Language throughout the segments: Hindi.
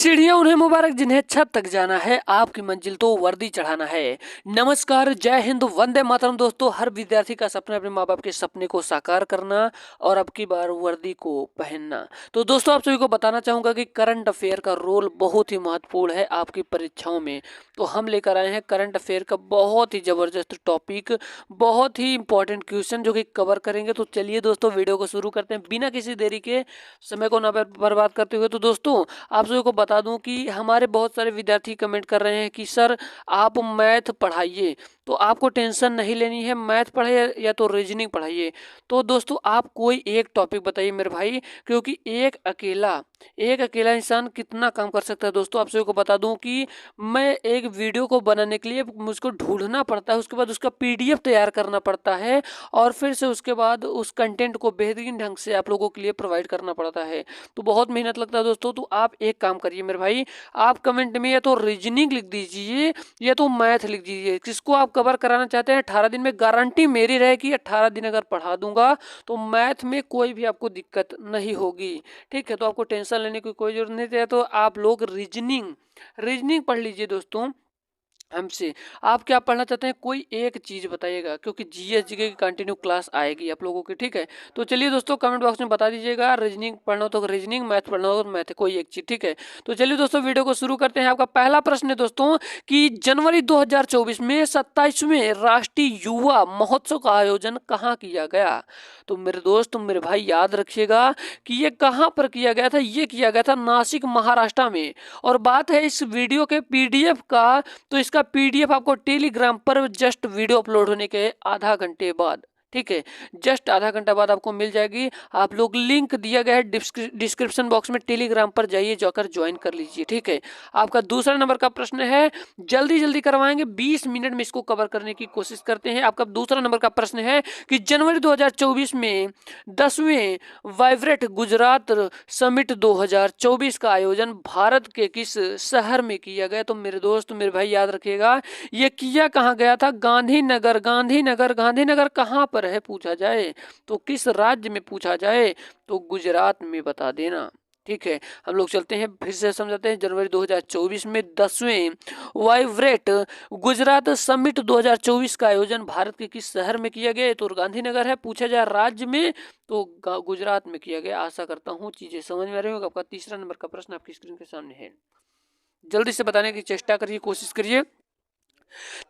चिड़िया उन्हें मुबारक जिन्हें छत तक जाना है, आपकी मंजिल तो वर्दी चढ़ाना है। नमस्कार, जय हिंद, वंदे मातरम। दोस्तों, हर विद्यार्थी का सपना अपने माँ बाप के सपने को साकार करना और अब की बार वर्दी को पहनना। तो दोस्तों, आप सभी को बताना चाहूंगा कि करंट अफेयर का रोल बहुत ही महत्वपूर्ण है आपकी परीक्षाओं में। तो हम लेकर आए हैं करंट अफेयर का बहुत ही जबरदस्त टॉपिक, बहुत ही इंपॉर्टेंट क्वेश्चन जो कि कवर करेंगे। तो चलिए दोस्तों, वीडियो को शुरू करते हैं बिना किसी देरी के, समय को ना बर्बाद करते हुए। तो दोस्तों, आप सभी को बता दूं कि हमारे बहुत सारे विद्यार्थी कमेंट कर रहे हैं कि सर आप मैथ पढ़ाइए। तो आपको टेंशन नहीं लेनी है, मैथ पढ़ाइए या तो रीजनिंग पढ़ाइए। तो दोस्तों, आप कोई एक टॉपिक बताइए मेरे भाई, क्योंकि एक अकेला इंसान कितना काम कर सकता है। दोस्तों, आप सभी को बता दूं कि मैं एक वीडियो को बनाने के लिए मुझको ढूंढना पड़ता है, उसके बाद उसका पीडीएफ तैयार करना पड़ता है और फिर से उसके बाद उस कंटेंट को बेहतरीन ढंग से आप लोगों के लिए प्रोवाइड करना पड़ता है। तो बहुत मेहनत लगता है दोस्तों। तो आप एक काम करिए मेरे भाई, आप कमेंट में या तो रीजनिंग लिख दीजिए या तो मैथ लिख दीजिए, किसको आप कवर कराना चाहते हैं। 18 दिन में गारंटी मेरी रहेगी, 18 दिन अगर पढ़ा दूंगा तो मैथ में कोई भी आपको दिक्कत नहीं होगी। ठीक है, तो आपको टेंशन लेने की कोई जरूरत नहीं है। तो आप लोग रीजनिंग पढ़ लीजिए दोस्तों हमसे। आप क्या पढ़ना चाहते हैं, कोई एक चीज बताइएगा, क्योंकि जीएस जीके की कंटिन्यू क्लास आएगी आप लोगों की। ठीक है, तो चलिए दोस्तों, कमेंट बॉक्स में बता दीजिएगा, रीजनिंग पढ़ना हो तो रीजनिंग, मैथ पढ़ना हो तो मैथ, कोई एक चीज। ठीक है, तो चलिए दोस्तों, वीडियो को शुरू करते हैं। आपका पहला प्रश्न है दोस्तों कि जनवरी 2024 में 27वें राष्ट्रीय युवा महोत्सव का आयोजन कहाँ किया गया। तो मेरे दोस्त, मेरे भाई, याद रखिएगा कि ये कहाँ पर किया गया था। ये किया गया था नासिक, महाराष्ट्र में। और बात है इस वीडियो के पीडीएफ का, तो इसका पीडीएफ आपको टेलीग्राम पर जस्ट वीडियो अपलोड होने के आधा घंटे बाद, ठीक है, जस्ट आधा घंटा बाद आपको मिल जाएगी। आप लोग, लिंक दिया गया है डिस्क्रिप्शन बॉक्स में, टेलीग्राम पर जाइए, जाकर ज्वाइन कर लीजिए। ठीक है, आपका दूसरा नंबर का प्रश्न है, जल्दी जल्दी करवाएंगे, 20 मिनट में इसको कवर करने की कोशिश करते हैं। आपका दूसरा नंबर का प्रश्न है कि जनवरी 2024 में 10वें वाइब्रेट गुजरात समिट 2024 का आयोजन भारत के किस शहर में किया गया। तो मेरे दोस्त, मेरे भाई, याद रखिएगा, ये किया कहाँ गया था, गांधीनगर कहाँ पर है पूछा जाए तो, किस राज्य में पूछा जाए तो गुजरात में बता देना। ठीक है, हम लोग चलते हैं, फिर से समझाते हैं। जनवरी 2024 में 10वें वाइब्रेट गुजरात समिट 2024 का आयोजन भारत के किस शहर में किया गया। तो गांधीनगर है, पूछा जाए राज्य में तो गुजरात में किया गया। आशा करता हूँ चीजें समझ में आ रही होगी। आपका तीसरा नंबर का प्रश्न आपकी स्क्रीन के सामने है, जल्दी से बताने की चेष्टा करिए, कोशिश करिए।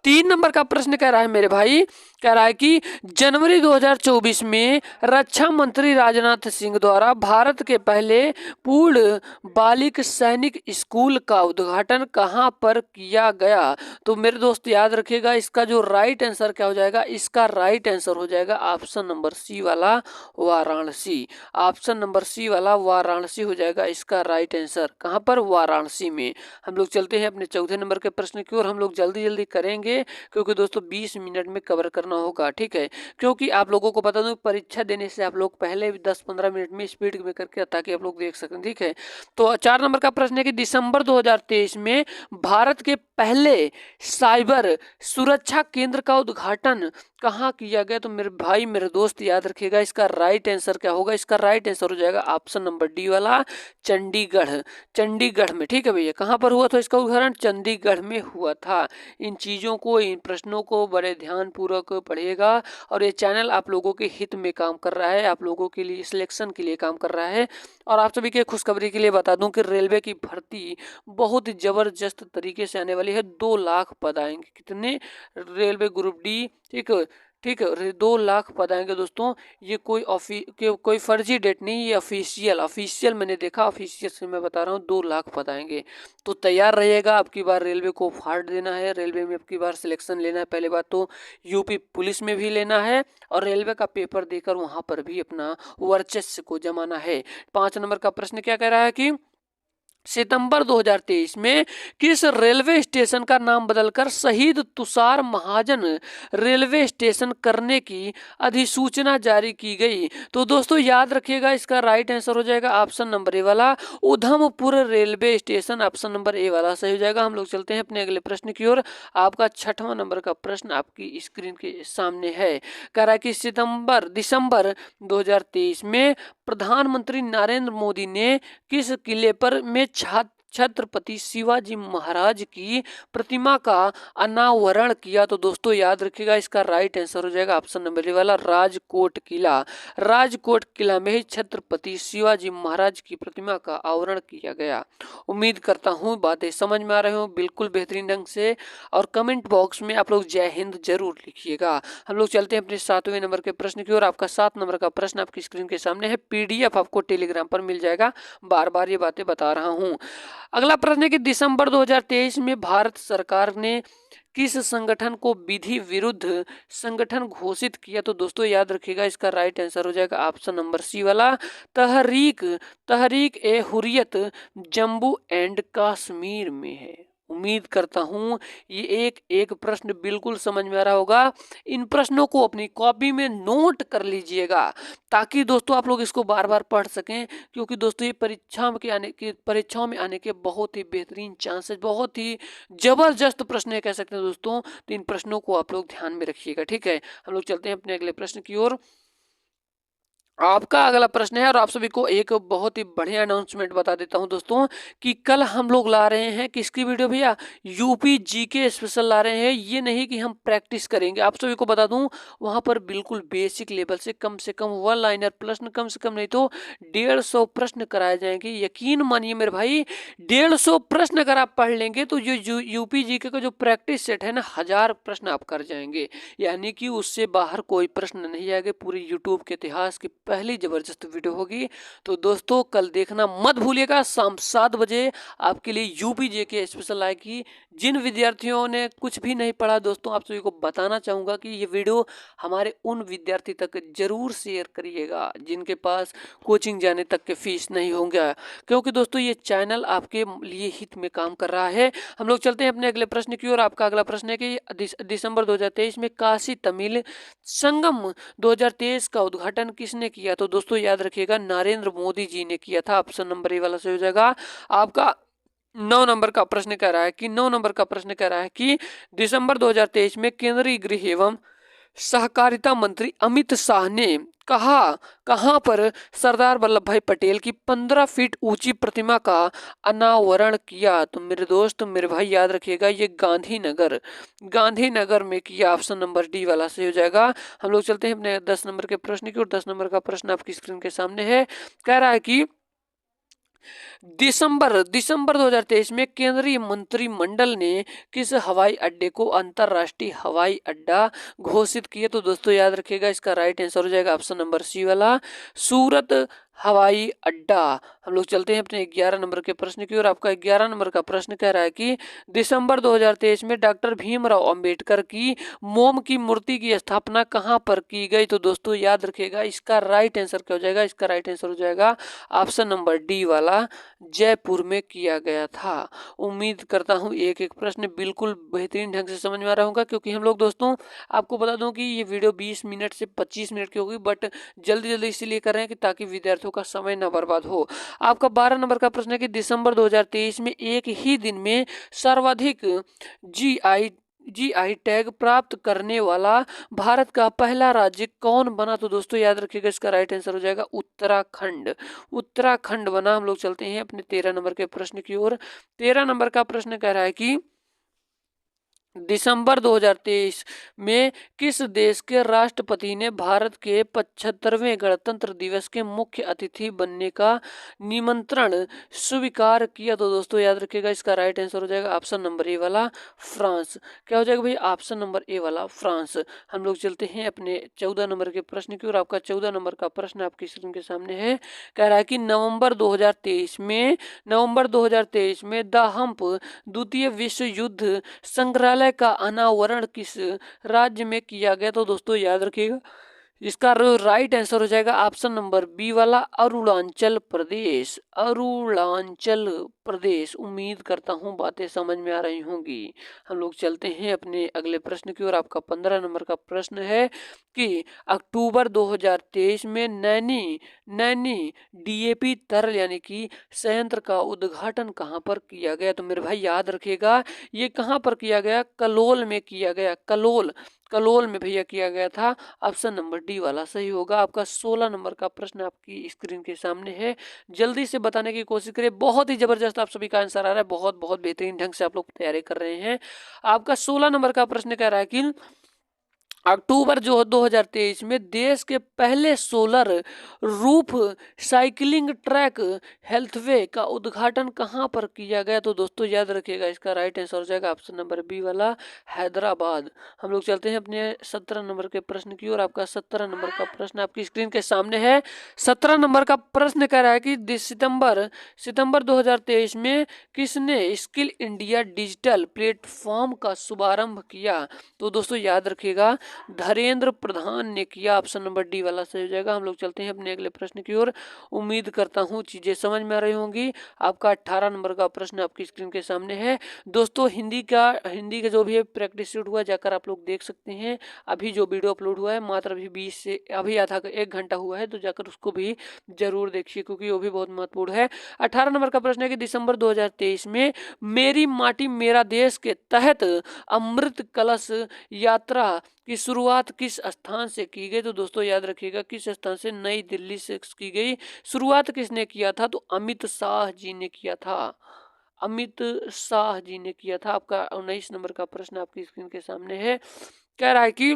3 नंबर का प्रश्न कह रहा है मेरे भाई, कह रहा है कि जनवरी 2024 में रक्षा मंत्री राजनाथ सिंह द्वारा भारत के पहले पूर्ण बालिक सैनिक स्कूल का उद्घाटन कहां पर किया गया। तो मेरे दोस्त, याद रखिएगा, इसका जो राइट आंसर क्या हो जाएगा, इसका राइट आंसर हो जाएगा ऑप्शन नंबर सी वाला, वाराणसी। ऑप्शन नंबर सी वाला वाराणसी हो जाएगा इसका राइट आंसर। कहां पर, वाराणसी में। हम लोग चलते हैं अपने चौथे नंबर के प्रश्न की ओर। हम लोग जल्दी जल्दी करेंगे क्योंकि दोस्तों 20 मिनट में कवर करना होगा। ठीक है, क्योंकि आप लोगों को बता दूं, परीक्षा देने से आप लोग पहले 10-15 मिनट में स्पीड में करके, ताकि आप लोग देख सकें। ठीक है, तो 4 नंबर का प्रश्न है कि दिसंबर 2023 में भारत के पहले साइबर सुरक्षा केंद्र का उद्घाटन कहाँ किया गया। तो मेरे भाई, मेरे दोस्त, याद रखिएगा, इसका राइट आंसर क्या होगा, इसका राइट आंसर हो जाएगा ऑप्शन नंबर डी वाला, चंडीगढ़ में। ठीक है भैया, कहाँ पर हुआ था इसका उद्घाटन, चंडीगढ़ में हुआ था। इन चीज़ों को, इन प्रश्नों को बड़े ध्यान पूर्वक पढ़िएगा। और ये चैनल आप लोगों के हित में काम कर रहा है, आप लोगों के लिए सिलेक्शन के लिए काम कर रहा है। और आप सभी के खुशखबरी के लिए बता दूं कि रेलवे की भर्ती बहुत ही जबरदस्त तरीके से आने वाली है। 2 लाख पद आएंगे, कितने, रेलवे ग्रुप डी। ठीक है, ठीक है, 2 लाख पद आएंगे दोस्तों। ये कोई फर्जी डेट नहीं, ये ऑफिशियल मैंने देखा, ऑफिशियल से मैं बता रहा हूँ, 2 लाख पद आएंगे। तो तैयार रहिएगा, अब की बार रेलवे को फाड़ देना है, रेलवे में अब की बार सिलेक्शन लेना है। पहले बात तो यूपी पुलिस में भी लेना है और रेलवे का पेपर देकर वहां पर भी अपना वर्चस्व को जमाना है। 5 नंबर का प्रश्न क्या कह रहा है कि सितंबर 2023 में किस रेलवे स्टेशन का नाम बदलकर शहीद तुषार महाजन रेलवे स्टेशन करने की अधिसूचना जारी की गई। तो दोस्तों, याद रखिएगा, इसका राइट आंसर हो जाएगा ऑप्शन नंबर ए वाला, Udhampur railway station. Option number A वाला सही हो जाएगा। हम लोग चलते हैं अपने अगले प्रश्न की ओर। आपका 6वां नंबर का प्रश्न आपकी स्क्रीन के सामने है, कह रहा है कि दिसंबर 2023 में प्रधानमंत्री नरेंद्र मोदी ने किस किले पर में छत्रपति शिवाजी महाराज की प्रतिमा का अनावरण किया? तो दोस्तों याद रखिएगा, इसका राइट आंसर हो जाएगा ऑप्शन नंबर ए वाला, राजकोट किला। राजकोट किला में ही छत्रपति शिवाजी महाराज की प्रतिमा का आवरण किया गया। उम्मीद करता हूँ बातें समझ में आ रहे हो बिल्कुल बेहतरीन ढंग से, और कमेंट बॉक्स में आप लोग जय हिंद जरूर लिखिएगा। हम लोग चलते हैं अपने 7वें नंबर के प्रश्न की ओर। आपका 7 नंबर का प्रश्न आपकी स्क्रीन के सामने है, पीडीएफ आपको टेलीग्राम पर मिल जाएगा, बार बार ये बातें बता रहा हूँ। अगला प्रश्न है कि दिसंबर 2023 में भारत सरकार ने किस संगठन को विधि विरुद्ध संगठन घोषित किया? तो दोस्तों याद रखिएगा, इसका राइट आंसर हो जाएगा ऑप्शन नंबर सी वाला, तहरीक तहरीक ए हुर्रियत जम्मू एंड कश्मीर में है। उम्मीद करता हूं ये एक एक प्रश्न बिल्कुल समझ में आ रहा होगा। इन प्रश्नों को अपनी कॉपी में नोट कर लीजिएगा, ताकि दोस्तों आप लोग इसको बार बार पढ़ सकें, क्योंकि दोस्तों ये परीक्षाओं में आने के बहुत ही बेहतरीन चांसेस, बहुत ही जबरदस्त प्रश्न है कह सकते हैं दोस्तों। तो इन प्रश्नों को आप लोग ध्यान में रखिएगा, ठीक है। हम लोग चलते हैं अपने अगले प्रश्न की ओर। आपका अगला प्रश्न है, और आप सभी को एक बहुत ही बढ़िया अनाउंसमेंट बता देता हूं दोस्तों, कि कल हम लोग ला रहे हैं किसकी वीडियो भैया, यूपी जीके स्पेशल ला रहे हैं। ये नहीं कि हम प्रैक्टिस करेंगे, आप सभी को बता दूं वहां पर बिल्कुल बेसिक लेवल से कम 1 लाइनर प्रश्न, कम से कम नहीं तो 150 प्रश्न कराए जाएंगे। यकीन मानिए मेरे भाई, 150 प्रश्न अगर आप पढ़ लेंगे तो जो यूपी जीके का जो प्रैक्टिस सेट है ना, 1000 प्रश्न आप कर जाएंगे, यानी कि उससे बाहर कोई प्रश्न नहीं आएगा। पूरी यूट्यूब के इतिहास की पहली जबरदस्त वीडियो होगी। तो दोस्तों कल देखना मत भूलिएगा, शाम 7 बजे आपके लिए यूपी जेके स्पेशल आएगी। जिन विद्यार्थियों ने कुछ भी नहीं पढ़ा दोस्तों, आप सभी को बताना चाहूंगा कि ये वीडियो हमारे उन विद्यार्थी तक जरूर शेयर करिएगा जिनके पास कोचिंग जाने तक के फीस नहीं होंगे, क्योंकि दोस्तों ये चैनल आपके लिए हित में काम कर रहा है। हम लोग चलते हैं अपने अगले प्रश्न की ओर। आपका अगला प्रश्न है कि दिसंबर 2023 में काशी तमिल संगम 2023 का उद्घाटन किसने किया? तो दोस्तों याद रखिएगा, नरेंद्र मोदी जी ने किया था। ऑप्शन नंबर ए वाला सही हो जाएगा। आपका 9 नंबर का प्रश्न कह रहा है कि दिसंबर 2023 में केंद्रीय गृह एवं सहकारिता मंत्री अमित शाह ने कहां पर सरदार वल्लभ भाई पटेल की 15 फीट ऊंची प्रतिमा का अनावरण किया? तो मेरे दोस्त मेरे भाई याद रखिएगा, ये गांधीनगर में किया। ऑप्शन नंबर डी वाला सही हो जाएगा। हम लोग चलते हैं अपने 10 नंबर के प्रश्न की ओर। 10 नंबर का प्रश्न आपकी स्क्रीन के सामने है, कह रहा है कि दिसंबर 2023 में केंद्रीय मंत्रिमंडल ने किस हवाई अड्डे को अंतरराष्ट्रीय हवाई अड्डा घोषित किया? तो दोस्तों याद रखिएगा, इसका राइट आंसर हो जाएगा ऑप्शन नंबर सी वाला, सूरत हवाई अड्डा। हम लोग चलते हैं अपने 11 नंबर के प्रश्न की ओर। आपका 11 नंबर का प्रश्न कह रहा है कि दिसंबर 2023 में डॉक्टर भीमराव अंबेडकर की मोम की मूर्ति की स्थापना कहां पर की गई? तो दोस्तों याद रखिएगा, इसका राइट आंसर क्या हो जाएगा? इसका राइट आंसर हो जाएगा ऑप्शन नंबर डी वाला, जयपुर में किया गया था। उम्मीद करता हूं एक एक प्रश्न बिल्कुल बेहतरीन ढंग से समझ में आ रहा होगा, क्योंकि हम लोग दोस्तों आपको बता दूं कि ये वीडियो 20 मिनट से 25 मिनट की होगी, बट जल्दी जल्दी इसीलिए कर रहे हैं कि ताकि विद्यार्थियों का समय न बर्बाद हो। आपका 12 नंबर का प्रश्न है कि दिसंबर 2023 में एक ही दिन में सर्वाधिक जीआई टैग प्राप्त करने वाला भारत का पहला राज्य कौन बना? तो दोस्तों याद रखिएगा, इसका राइट आंसर हो जाएगा उत्तराखंड बना। हम लोग चलते हैं अपने 13 नंबर के प्रश्न की ओर। 13 नंबर का प्रश्न कह रहा है कि दिसंबर 2023 में किस देश के राष्ट्रपति ने भारत के 75वें गणतंत्र दिवस के मुख्य अतिथि बनने का निमंत्रण स्वीकार किया? तो दोस्तों याद रखिएगा, इसका राइट आंसर हो जाएगा ऑप्शन नंबर ए वाला, फ्रांस। क्या हो जाएगा भाई? ऑप्शन नंबर ए वाला, फ्रांस। हम लोग चलते हैं अपने 14 नंबर के प्रश्न की ओर। आपका 14 नंबर का प्रश्न आपकी स्क्रीन के सामने है, कह रहा है कि नवंबर 2023 में द हम्प द्वितीय विश्व युद्ध संग्रहालय का अनावरण किस राज्य में किया गया? तो दोस्तों याद रखिएगा, इसका राइट आंसर हो जाएगा ऑप्शन नंबर बी वाला, अरुणाचल प्रदेश। उम्मीद करता हूं बातें समझ में आ रही होंगी। हम लोग चलते हैं अपने अगले प्रश्न की ओर। आपका 15 नंबर का प्रश्न है कि अक्टूबर 2023 में नैनी डीएपी तरल यानी कि संयंत्र का उद्घाटन कहाँ पर किया गया? तो मेरे भाई याद रखिएगा, ये कहाँ पर किया गया? कलोल में किया गया। कलोल, कलोल में भैया किया गया था। ऑप्शन नंबर डी वाला सही होगा। आपका 16 नंबर का प्रश्न आपकी स्क्रीन के सामने है, जल्दी से बताने की कोशिश करिए। बहुत ही जबरदस्त आप सभी का आंसर आ रहा है, बहुत बहुत बेहतरीन ढंग से आप लोग तैयारी कर रहे हैं। आपका 16 नंबर का प्रश्न कह रहा है कि अक्टूबर जो 2023 में देश के पहले solar roof cycling track healthway का उद्घाटन कहाँ पर किया गया? तो दोस्तों याद रखिएगा, इसका राइट आंसर हो जाएगा ऑप्शन नंबर बी वाला, हैदराबाद। हम लोग चलते हैं अपने 17 नंबर के प्रश्न की ओर। आपका 17 नंबर का प्रश्न आपकी स्क्रीन के सामने है। 17 नंबर का प्रश्न कह रहा है कि सितंबर 2023 में किसने स्किल इंडिया डिजिटल प्लेटफॉर्म का शुभारंभ किया? तो दोस्तों याद रखिएगा, धर्मेंद्र प्रधान ने किया। ऑप्शन नंबर डी वाला सही हो जाएगा। हम लोग चलते हैं अपने अगले प्रश्न की ओर। उम्मीद करता हूं चीजें समझ में आ रही होंगी। आपका 18 नंबर का प्रश्न आपकी स्क्रीन के सामने है। दोस्तों हिंदी का जो भी प्रैक्टिस शीट हुआ जाकर आप लोग देख सकते हैं। अभी जो वीडियो अपलोड हुआ है मात्र अभी 20 से अभी आधा 1 घंटा हुआ है, तो जाकर उसको भी जरूर देखिए क्योंकि वो भी बहुत महत्वपूर्ण है। 18 नंबर का प्रश्न है कि दिसंबर 2023 में मेरी माटी मेरा देश के तहत अमृत कलश यात्रा की शुरुआत किस स्थान से की गई? तो दोस्तों याद रखिएगा, किस स्थान से? नई दिल्ली से की गई। शुरुआत किसने किया था? तो अमित शाह जी ने किया था। अमित शाह जी ने किया था। आपका 19 नंबर का प्रश्न आपकी स्क्रीन के सामने है। कह रहा है कि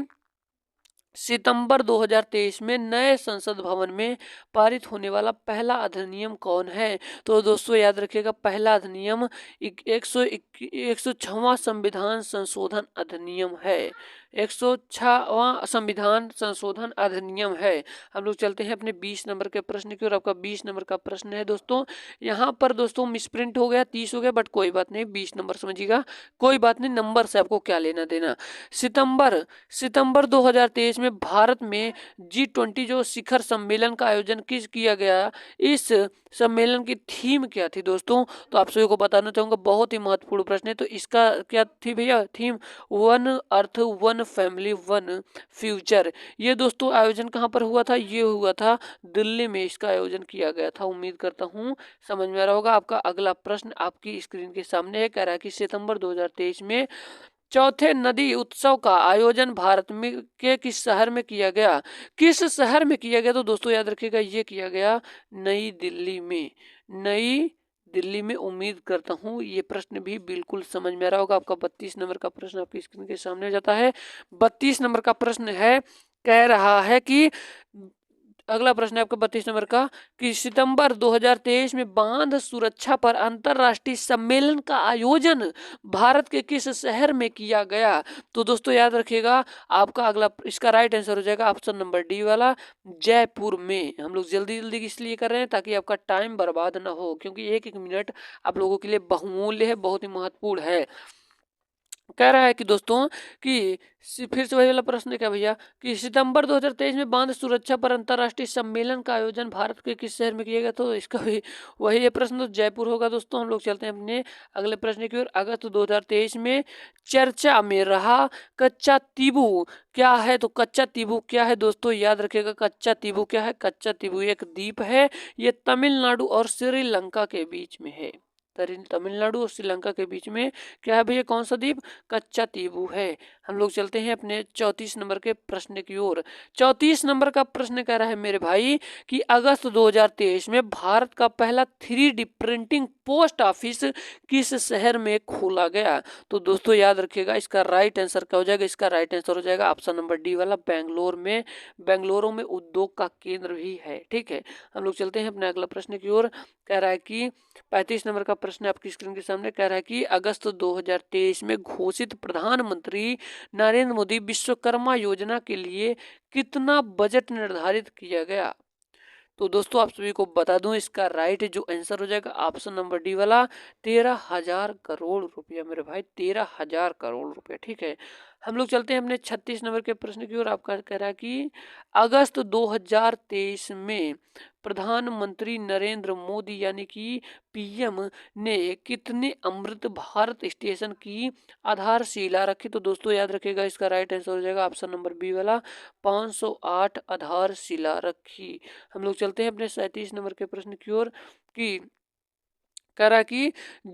सितंबर 2023 में नए संसद भवन में पारित होने वाला पहला अधिनियम कौन है? तो दोस्तों याद रखिएगा, पहला अधिनियम 106वां संविधान संशोधन अधिनियम है। 106वां संविधान संशोधन अधिनियम है। हम लोग चलते हैं अपने 20 नंबर के प्रश्न की ओर। आपका 20 नंबर का प्रश्न है दोस्तों, यहाँ पर दोस्तों मिसप्रिंट हो गया, 30 हो गया, बट कोई बात नहीं, 20 नंबर समझिएगा, कोई बात नहीं, नंबर से आपको क्या लेना देना। सितंबर 2023 में भारत में G20 जो शिखर सम्मेलन का आयोजन किया गया, इस सम्मेलन की थीम क्या थी दोस्तों? तो आप सभी को बताना चाहूंगा, बहुत ही महत्वपूर्ण प्रश्न है। तो इसका क्या थी भैया? Theme one earth one family one future. ये दोस्तों आयोजन कहाँ पर हुआ था? ये हुआ था दिल्ली में, इसका आयोजन किया गया था। उम्मीद करता हूँ समझ में आ रहा होगा। आपका अगला प्रश्न आपकी स्क्रीन के सामने है। कह रहा है कि सितंबर 2023 में चौथे नदी उत्सव का आयोजन भारत में के किस शहर में किया गया? किस शहर में किया गया? तो दोस्तों याद रखिएगा, ये किया गया नई दिल्ली में। नई दिल्ली में। उम्मीद करता हूँ ये प्रश्न भी बिल्कुल समझ में आ रहा होगा। आपका 32 नंबर का प्रश्न आपकी स्क्रीन के सामने जाता है। 32 नंबर का प्रश्न है, कह रहा है कि अगला प्रश्न है आपका 32 नंबर का कि सितंबर 2023 में बांध सुरक्षा पर अंतरराष्ट्रीय सम्मेलन का आयोजन भारत के किस शहर में किया गया? तो दोस्तों याद रखिएगा, आपका अगला इसका राइट आंसर हो जाएगा ऑप्शन नंबर डी वाला, जयपुर में। हम लोग जल्दी जल्दी इसलिए कर रहे हैं ताकि आपका टाइम बर्बाद ना हो, क्योंकि एक एक मिनट आप लोगों के लिए बहुमूल्य है, बहुत ही महत्वपूर्ण है। कह रहा है कि दोस्तों कि फिर से वही वाला प्रश्न क्या भैया कि सितंबर 2023 में बांध सुरक्षा पर अंतरराष्ट्रीय सम्मेलन का आयोजन भारत के किस शहर में किया गया? तो इसका भी वही ये प्रश्न तो जयपुर होगा दोस्तों। हम लोग चलते हैं अपने अगले प्रश्न की ओर। अगस्त 2023 में चर्चा में रहा कच्चा तीबू क्या है? तो कच्चा तीबू क्या है दोस्तों? याद रखिएगा, कच्चा तीबू क्या है? कच्चा तीबू एक द्वीप है, ये तमिलनाडु और श्रीलंका के बीच में है। तमिलनाडु और श्रीलंका के बीच में क्या है भैया? कौन सा द्वीप? कच्चा तीबू है। हम लोग चलते हैं अपने 34 नंबर के प्रश्न की ओर। 34 नंबर का प्रश्न कह रहा है मेरे भाई कि अगस्त 2023 में भारत का पहला 3D प्रिंटिंग पोस्ट ऑफिस किस शहर में खोला गया? तो दोस्तों याद रखिएगा, इसका राइट आंसर क्या हो जाएगा? इसका राइट आंसर हो जाएगा ऑप्शन नंबर डी वाला, बेंगलोर में। बेंगलुरु में उद्योग का केंद्र भी है। ठीक है, हम लोग चलते हैं अपने अगला प्रश्न की ओर। कह रहा है कि 35 नंबर का प्रश्न आपकी स्क्रीन के सामने। कह रहा है कि अगस्त 2023 में घोषित प्रधानमंत्री नरेंद्र मोदी विश्वकर्मा योजना के लिए कितना बजट निर्धारित किया गया? तो दोस्तों आप सभी को बता दूं, इसका राइट जो आंसर हो जाएगा ऑप्शन नंबर डी वाला, 13,000 करोड़ रुपया मेरे भाई, 13,000 करोड़ रुपया। ठीक है, हम लोग चलते हैं अपने 36 नंबर के प्रश्न की ओर। आपका कह रहा है कि अगस्त 2023 में प्रधानमंत्री नरेंद्र मोदी यानी कि पीएम ने कितने अमृत भारत स्टेशन की आधारशिला रखी? तो दोस्तों याद रखिएगा, इसका राइट आंसर हो जाएगा ऑप्शन नंबर बी वाला, 508 आधारशिला रखी। हम लोग चलते हैं अपने 37 नंबर के प्रश्न की ओर कि कह रहा है कि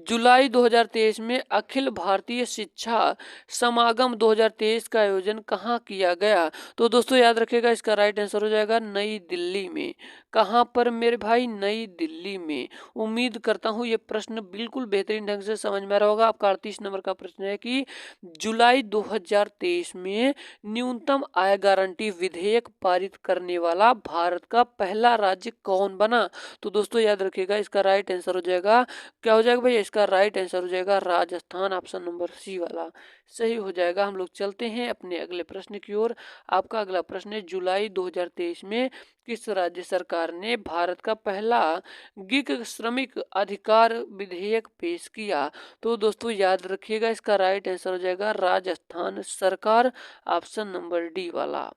जुलाई 2023 में अखिल भारतीय शिक्षा समागम 2023 का आयोजन कहाँ किया गया? तो दोस्तों याद रखिएगा, इसका राइट आंसर हो जाएगा नई दिल्ली में। कहाँ पर मेरे भाई? नई दिल्ली में। उम्मीद करता हूँ ये प्रश्न बिल्कुल बेहतरीन ढंग से समझ में आ रहा होगा। आपका 38 नंबर का प्रश्न है कि जुलाई 2023 में न्यूनतम आय गारंटी विधेयक पारित करने वाला भारत का पहला राज्य कौन बना? तो दोस्तों याद रखिएगा, इसका राइट आंसर हो जाएगा, क्या हो जाएगा भैया? इसका राइट आंसर हो जाएगा राजस्थान, ऑप्शन नंबर सी वाला सही हो जाएगा। हम लोग चलते हैं अपने अगले प्रश्न की ओर। आपका अगला प्रश्न है, जुलाई 2023 में किस राज्य सरकार ने भारत का पहला गिग श्रमिक अधिकार विधेयक पेश किया? तो दोस्तों याद रखिएगा, इसका राइट आंसर हो जाएगा राजस्थान सरकार, ऑप्शन नंबर डी वाला।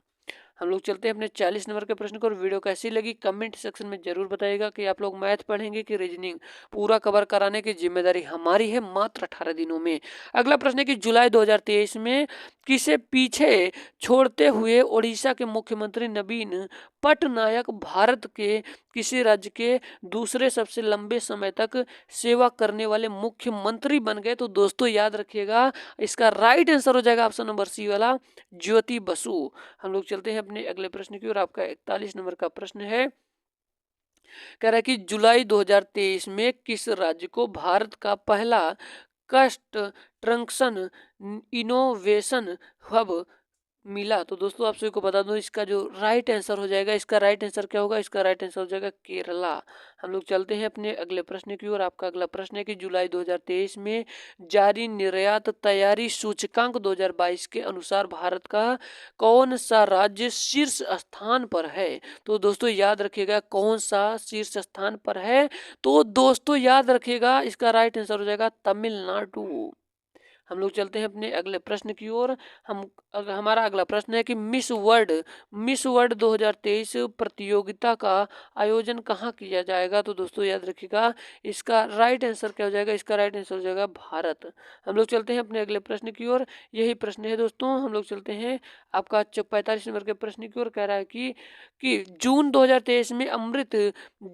हम लोग चलते हैं अपने 40 नंबर के प्रश्न को। और वीडियो कैसी लगी कमेंट सेक्शन में जरूर बताइएगा कि आप लोग मैथ पढ़ेंगे कि रीजनिंग। पूरा कवर कराने की जिम्मेदारी हमारी है मात्र 18 दिनों में। अगला प्रश्न है कि जुलाई 2023 में किसे पीछे छोड़ते हुए ओडिशा के मुख्यमंत्री नवीन पटनायक भारत के किसी राज्य के दूसरे सबसे लंबे समय तक सेवा करने वाले मुख्यमंत्री बन गए? तो दोस्तों याद रखिएगा, इसका राइट आंसर हो जाएगा ऑप्शन नंबर सी वाला, ज्योति बसु। हम लोग चलते हैं अपने अगले प्रश्न की ओर। आपका 41 नंबर का प्रश्न है, कह रहा है कि जुलाई 2023 में किस राज्य को भारत का पहला कस्ट ट्रंक्शन इनोवेशन हब मिला? तो दोस्तों आप सभी को बता दूं, इसका जो राइट आंसर हो जाएगा, इसका राइट आंसर क्या होगा? इसका राइट आंसर हो जाएगा केरला। हम लोग चलते हैं अपने अगले प्रश्न की ओर। आपका अगला प्रश्न है कि जुलाई 2023 में जारी निर्यात तैयारी सूचकांक 2022 के अनुसार भारत का कौन सा राज्य शीर्ष स्थान पर है? तो दोस्तों याद रखिएगा, कौन सा शीर्ष स्थान पर है? तो दोस्तों याद रखिएगा, इसका राइट आंसर हो जाएगा तमिलनाडु। हम लोग चलते हैं अपने अगले प्रश्न की ओर। हमारा अगला प्रश्न है कि मिस वर्ल्ड 2023 प्रतियोगिता का आयोजन कहाँ किया जाएगा? तो दोस्तों याद रखिएगा, इसका राइट आंसर क्या हो जाएगा? इसका राइट आंसर हो जाएगा भारत। हम लोग चलते हैं अपने अगले प्रश्न की ओर। यही प्रश्न है दोस्तों। हम लोग चलते हैं आपका 45 नंबर के प्रश्न की ओर। कह रहा है कि जून 2023 में अमृत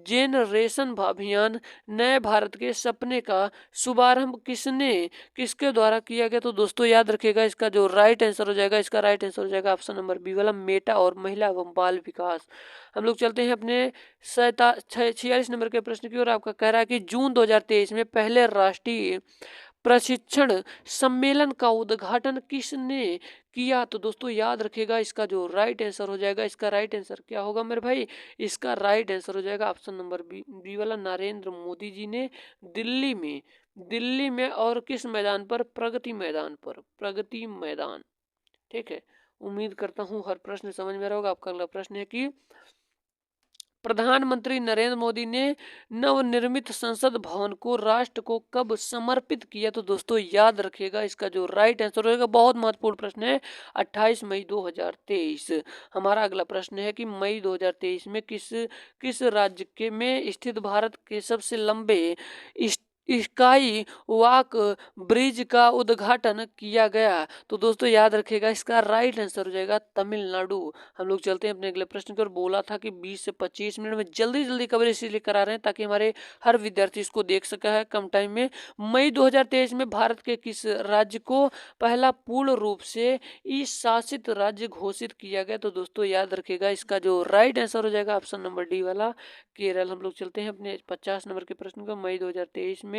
जेनरेशन अभियान नए भारत के सपने का शुभारंभ किसके द्वारा किया गया? तो दोस्तों याद रखिएगा, इसका जो राइट आंसर हो जाएगा, इसका राइट आंसर हो जाएगा ऑप्शन नंबर बी वाला, मेटा और महिला एवं बाल विकास। हम लोग चलते हैं अपने 46 नंबर के प्रश्न की ओर। आपका कह रहा है कि जून 2023 में पहले राष्ट्रीय प्रशिक्षण सम्मेलन का उद्घाटन किसने किया? तो दोस्तों याद रखिएगा, इसका जो राइट आंसर हो जाएगा, इसका राइट आंसर क्या होगा मेरे भाई? इसका राइट आंसर हो जाएगा ऑप्शन नंबर बी वाला, नरेंद्र मोदी जी ने दिल्ली में और किस मैदान पर? प्रगति मैदान पर, प्रगति मैदान। ठीक है, उम्मीद करता हूँ हर प्रश्न समझ में आ रहा होगा। आपका अगला प्रश्न है कि प्रधानमंत्री नरेंद्र मोदी ने नवनिर्मित संसद भवन को राष्ट्र को कब समर्पित किया? तो दोस्तों याद रखिएगा, इसका जो राइट आंसर होगा, बहुत महत्वपूर्ण प्रश्न है, 28 मई 2023। हमारा अगला प्रश्न है कि मई 2023 में किस राज्य के में स्थित भारत के सबसे लंबे स्काई वॉक ब्रिज का उद्घाटन किया गया? तो दोस्तों याद रखिएगा, इसका राइट आंसर हो जाएगा तमिलनाडु। हम लोग चलते हैं अपने अगले प्रश्न की ओर। बोला था कि 20 से 25 मिनट में जल्दी कवरेज इसलिए करा रहे हैं ताकि हमारे हर विद्यार्थी इसको देख सका है कम टाइम में। मई 2023 में भारत के किस राज्य को पहला पूर्ण रूप से ई शासित राज्य घोषित किया गया? तो दोस्तों याद रखिएगा, इसका जो राइट आंसर हो जाएगा ऑप्शन नंबर डी वाला, केरल। हम लोग चलते हैं अपने 50 नंबर के प्रश्न को। मई 2023 में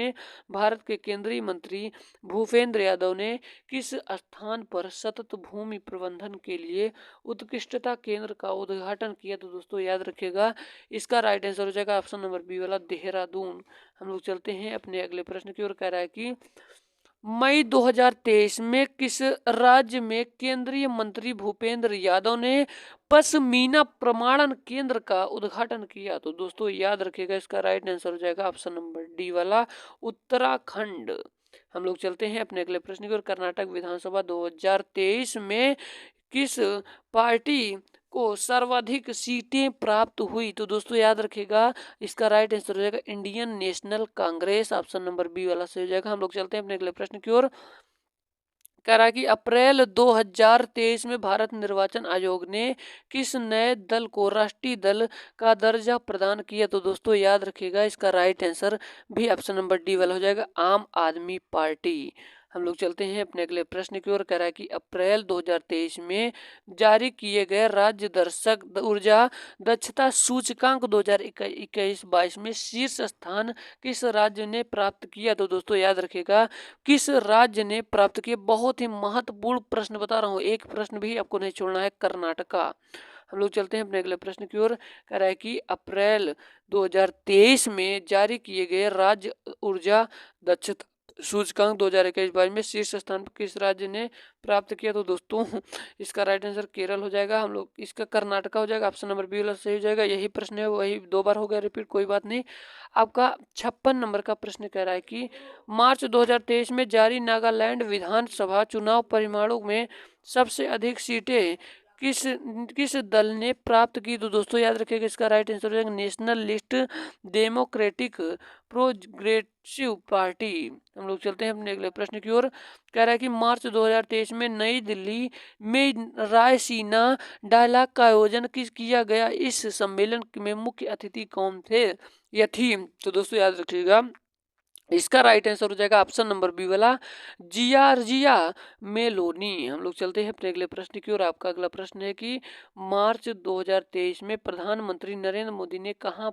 भारत के केंद्रीय मंत्री भूपेंद्र यादव ने किस स्थान पर सतत भूमि प्रबंधन के लिए उत्कृष्टता केंद्र का उद्घाटन किया? तो दोस्तों याद रखिएगा, इसका राइट आंसर हो जाएगा ऑप्शन नंबर बी वाला, देहरादून। हम लोग चलते हैं अपने अगले प्रश्न की ओर। कह रहा है कि मई 2023 में किस राज्य में केंद्रीय मंत्री भूपेंद्र यादव ने पश्मीना प्रमाणन केंद्र का उद्घाटन किया? तो दोस्तों याद रखिएगा, इसका राइट आंसर हो जाएगा ऑप्शन नंबर डी वाला, उत्तराखंड। हम लोग चलते हैं अपने अगले प्रश्न की ओर। कर्नाटक विधानसभा 2023 में किस पार्टी को सर्वाधिक सीटें प्राप्त हुई? तो दोस्तों याद रखिएगा, इसका राइट आंसर हो जाएगा Indian National Congress. Option number B वाला सही हो जाएगा। हम लोग चलते हैं अपने अगले प्रश्न की ओर। कह रहा है कि अप्रैल 2023 में भारत निर्वाचन आयोग ने किस नए दल को राष्ट्रीय दल का दर्जा प्रदान किया? तो दोस्तों याद रखिएगा, इसका राइट आंसर भी ऑप्शन नंबर डी वाला हो जाएगा, आम आदमी पार्टी। हम लोग चलते हैं अपने अगले प्रश्न की ओर। कह रहा है कि अप्रैल 2023 में जारी किए गए राज्य दर्शक ऊर्जा दक्षता सूचकांक 2021-22 में शीर्ष स्थान किस राज्य ने प्राप्त किया? तो दोस्तों याद रखिएगा, किस राज्य ने प्राप्त किया? बहुत ही महत्वपूर्ण प्रश्न बता रहा हूँ, एक प्रश्न भी आपको नहीं छोड़ना है, कर्नाटका। हम लोग चलते हैं अपने अगले प्रश्न की ओर। कह रहा है कि अप्रैल 2023 में जारी किए गए राज्य ऊर्जा दक्षता सूचकांक 2021-22 में शीर्ष स्थान पर किस राज्य ने प्राप्त किया? तो दोस्तों इसका राइट आंसर केरल हो जाएगा। हम लोग इसका कर्नाटका हो जाएगा। ऑप्शन नंबर बी वाला सही हो जाएगा। यही प्रश्न है, वही 2 बार हो गया रिपीट, कोई बात नहीं। आपका 56 नंबर का प्रश्न कह रहा है कि मार्च 2023 में जारी नागालैंड विधानसभा चुनाव परिणामों में सबसे अधिक सीटें किस किस दल ने प्राप्त की? तो दोस्तों याद रखिएगा, इसका राइट आंसर हो जाएगा national list democratic progressive party. हम लोग चलते हैं अपने अगले प्रश्न की ओर। कह रहा है कि मार्च 2023 में नई दिल्ली में रायसीना डायलॉग का आयोजन किया गया। इस सम्मेलन में मुख्य अतिथि कौन थे या थी? तो दोस्तों याद रखिएगा, इसका राइट आंसर हो जाएगा ऑप्शन नंबर बी वाला, जियार्जिया मेलोनी। हम लोग चलते हैं अपने अगले प्रश्न की ओर। आपका अगला प्रश्न है कि मार्च 2023 में प्रधानमंत्री नरेंद्र मोदी ने कहां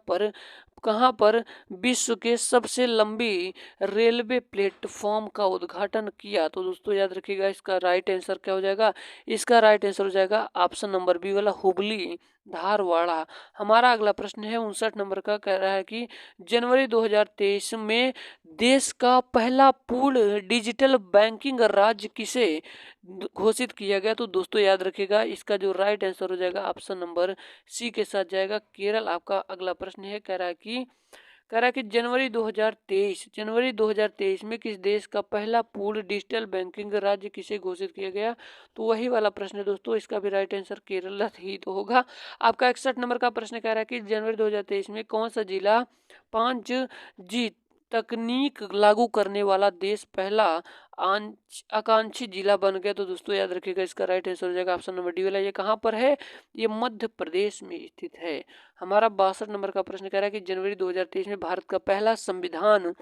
पर विश्व के सबसे लंबी रेलवे प्लेटफॉर्म का उद्घाटन किया? तो दोस्तों याद रखिएगा, इसका राइट आंसर क्या हो जाएगा? इसका राइट आंसर हो जाएगा ऑप्शन नंबर बी वाला, हुबली धारवाड़ा। हमारा अगला प्रश्न है 59 नंबर का। कह रहा है कि जनवरी 2023 में देश का पहला पूर्ण डिजिटल बैंकिंग राज्य किसे घोषित किया गया? तो दोस्तों याद रखिएगा, इसका जो राइट आंसर हो जाएगा ऑप्शन नंबर सी के साथ जाएगा, केरल। आपका अगला प्रश्न है, कह रहा है कि जनवरी 2023 में किस देश का पहला पूर्ण डिजिटल बैंकिंग राज्य किसे घोषित किया गया? तो वही वाला प्रश्न है दोस्तों, इसका भी राइट आंसर केरल ही तो होगा। आपका 61 नंबर का प्रश्न कह रहा है कि जनवरी 2023 में कौन सा जिला 5G तकनीक लागू करने वाला देश पहला आकांक्षी जिला बन गया? तो दोस्तों याद रखिएगा, इसका राइट आंसर हो जाएगा ऑप्शन नंबर डी वाला। ये कहाँ पर है? ये मध्य प्रदेश में स्थित है। हमारा 62 नंबर का प्रश्न कह रहा है कि जनवरी 2023 में भारत का पहला संविधान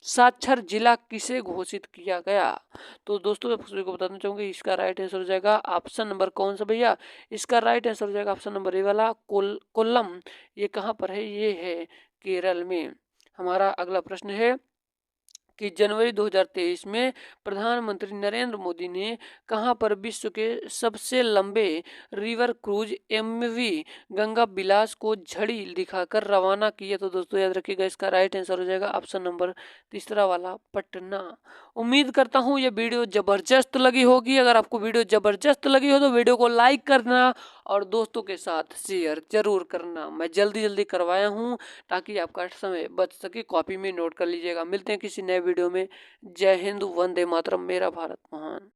साक्षर जिला किसे घोषित किया गया? तो दोस्तों आप सभी को बताना चाहूंगा, इसका राइट आंसर हो जाएगा ऑप्शन नंबर कौन सा भैया? इसका राइट आंसर हो जाएगा ऑप्शन नंबर ए वाला, कोल्लम। ये कहाँ पर है? ये है केरल में। हमारा अगला प्रश्न है कि जनवरी 2023 में प्रधानमंत्री नरेंद्र मोदी ने कहां पर विश्व के सबसे लंबे river cruise MV Ganga Vilas को झड़ी दिखाकर रवाना किया? तो दोस्तों याद रखिएगा, इसका राइट आंसर हो जाएगा ऑप्शन नंबर तीसरा वाला, पटना। उम्मीद करता हूं ये वीडियो जबरदस्त लगी होगी। अगर आपको वीडियो जबरदस्त लगी हो तो वीडियो को लाइक करना और दोस्तों के साथ शेयर जरूर करना। मैं जल्दी करवाया हूं ताकि आपका समय बच सके, कॉपी में नोट कर लीजिएगा। मिलते हैं किसी नए वीडियो में। जय हिंद, वंदे मातरम, मेरा भारत महान।